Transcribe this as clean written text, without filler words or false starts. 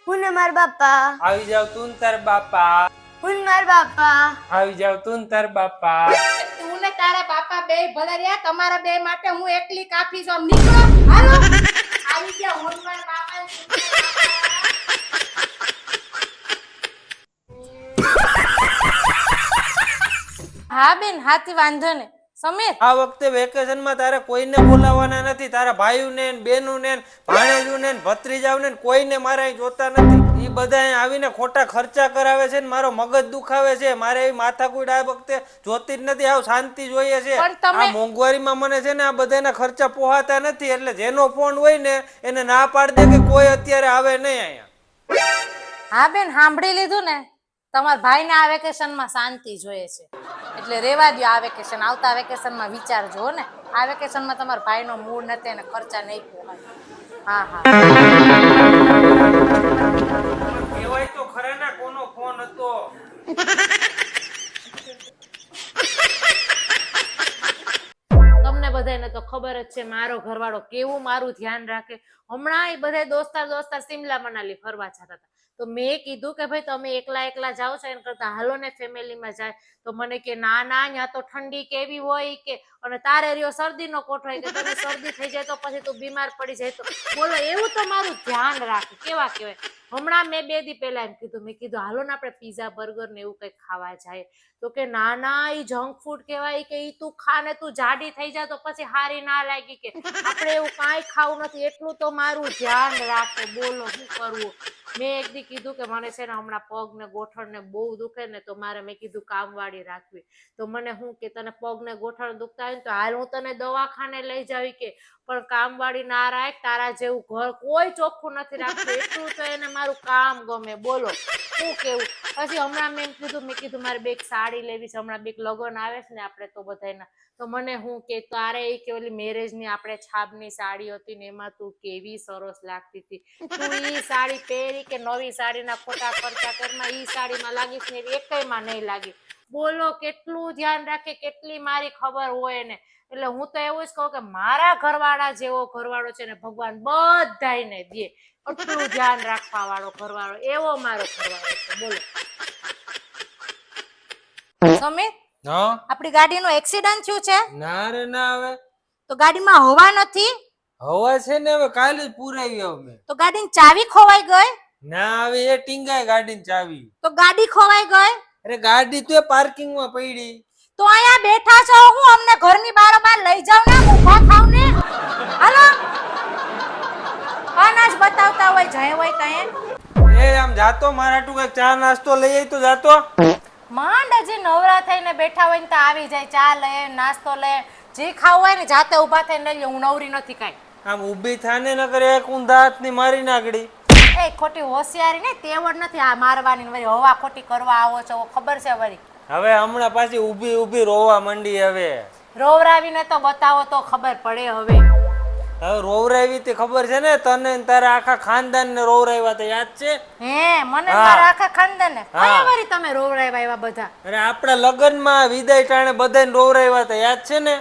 હું ને માર બાપા આવી જાવ તું ને તાર બાપા હું ને માર બાપા આવી જાવ તું ને તાર બાપા તું ને તારા બાપા બે ભલે રહ્યા તમારા બે માટે હું એકલી કાફી છું નીકળો હાલો આવી ગયા હું ને મારા બાપા હા બેન હાથી વાંધો ને સમીર આ વખતે વેકેશન માં તારે કોઈને બોલાવવાના નથી તારા ભાઈઓને ને બહેનોને ને ભાણેજોને ને ભત્રીજાઓને ને કોઈને મારે અહીં જોતા નથી ઈ બધા અહીં આવીને ખોટા ખર્ચા કરાવે છે ને મારો મગજ દુખાવે છે મારે એવી માથાકૂટ આ વખતે જોતી જ નથી આવ શાંતિ જોઈએ છે પણ તમે- આ મોંઘવારીમાં મને છે ને આ બધાના ખર્ચા પોહાતા નથી એટલે જેનો ફોન હોય ને એને ના પાડ દે કે કોઈ અત્યારે આવે નહીં અહીંયા હા બેન સાંભળી લીધું ને તમારા ભાઈને આ વેકેશનમાં શાંતિ જોઈએ છે એટલે રેવા દ્યો આ વેકેશન આવતા વેકેશનમાં વિચારજો ને આ વેકેશનમાં તમારા ભાઈનો મૂડ નથી અને ખર્ચા નહીં પોહાય હા હા કહેવાય તો ખરા ના કોનો ફોન હતો તમને બધાને તો ખબર જ છે મારો ઘરવાળો કેવું મારું ધ્યાન રાખે હમણાં એ બધા દોસ્તાર સિમલા મનાલી ફરવા જતા હતા તો મેં કીધું કે ભાઈ તમે એકલા જાઓ છો એના કરતા હાલો ને ફેમિલીમાં જાય તો મને કે ના ત્યાં તો ઠંડી કેવી હોય કે અને તારે રહ્યો શરદીનો કોઠો હોય કે તને શરદી થઈ જાય તો પછી તું બીમાર પડી જાય તો બોલો એવું તો મારું ધ્યાન રાખે કેવા કહેવાય હમણાં મેં 2 દી પહેલા એમ કીધું મેં કીધું હાલો ને આપણે પીઝા બર્ગર ને એવું કંઈક ખાવા જાય તો કે ના એ જંક ફૂડ કહેવાય કે ઈ તું ખા ને તું જાડી થઈ જાય તો પછી હારી ના લાગી કે આપણે એવું કાંઈ ખાવું નથી એટલું તો મારું ધ્યાન રાખે બોલો શું કરવું મેં એક દી કીધું કે મને છે ને હમણાં પગ ને ગોઠણ ને બહુ દુખે ને તો મારે મેં કીધું કામવાળી રાખવી તો મને હું કે તને પગ ને ગોઠણ દુખતા હોય ને તો હાલ હું તને દવાખાને લઈ જાવી કે પણ કામવાળી ના રાખ તારા જેવું ઘર કોઈ ચોખ્ખું નથી રાખતું એટલું તો એને મારું કામ ગમે બોલો શું કેવું પછી હમણાં મેં કીધું મારે બે સાડી લેવી છે હમણાં બે લગ્ન આવે છે ને આપણે તો બધાના તો મને હું કે તારે એ કે ઓલી મેરેજ ની આપણે છાબની સાડી હતી ને એમાં તું કેવી સરસ લાગતી હતી તું ઈ સાડી પહેરી કે નવી સાડીના ખોટા ખર્ચા કરમાં ઈ સાડીમાં લાગીશ ને એવી એકયમાં નહીં લાગી બોલો કેટલું ધ્યાન રાખે કેટલી મારી ખબર હોય ને એટલે હું તો એવું જ કહું કે મારા ઘરવાળા જેવો ઘરવાળો છે ને ભગવાન બધાયને દે એટલું ધ્યાન રાખવા વાળો ઘરવાળો એવો મારો ઘરવાળો છે બોલો સમીર હા આપણી ગાડીનો એક્સિડન્ટ થયું છે ના રે ના હવે તો ગાડીમાં હવા નથી હવા છે ને હવે કાલે જ પુરાવી અમે તો ગાડીની ચાવી ખોવાઈ ગઈ ના હવે એ ટીંગાય ગાડીની ચાવી તો ગાડી ખોવાઈ ગઈ અરે ગાડી તો પાર્કિંગ માં પડી તો અહીંયા બેઠા છો હું અમને ઘરની બારોબાર લઈ જાવ ને ઊભા થાવ ને હાલો અનાજ બતાવતા હોય જય હોય તયે એ આમ જાતો મારા ટુ કઈક ચા નાસ્તો લઈ આવી તો જાતો માંડ હજી નવરા થઈને બેઠા હોય ને તો આવી જાય ચા લે નાસ્તો લે જે ખાવું હોય ને જાતે ઊભા થઈને લઈ લે હું નવરી નથી કાંઈ આમ ઊભી થાને ન કરે એક ઊંધા હાથની મારી નાખડી એ ખોટી હોશિયારી ને તેવડ નથી આ મારવાની વળી હવા ખોટી કરવા આવો છો ખબર છે વળી હવે હમણાં પાછી ઊભી ઊભી રોવા મંડી હવે રોવરાવીને તો બતાવો તો ખબર પડે હવે હવે રોવરાવી તે ખબર છે ને તને ને તારા આખા ખાનદાન ને રોવરાવ્યા તો યાદ છે હે મને હા. મારા આખા ખાનદાનને હા. કયા વારી તમે રોવરાવ્યા એવા બધા અરે આપણા લગ્નમાં વિદાય ટાણે બધાને રોવરાવ્યા તો યાદ છે ને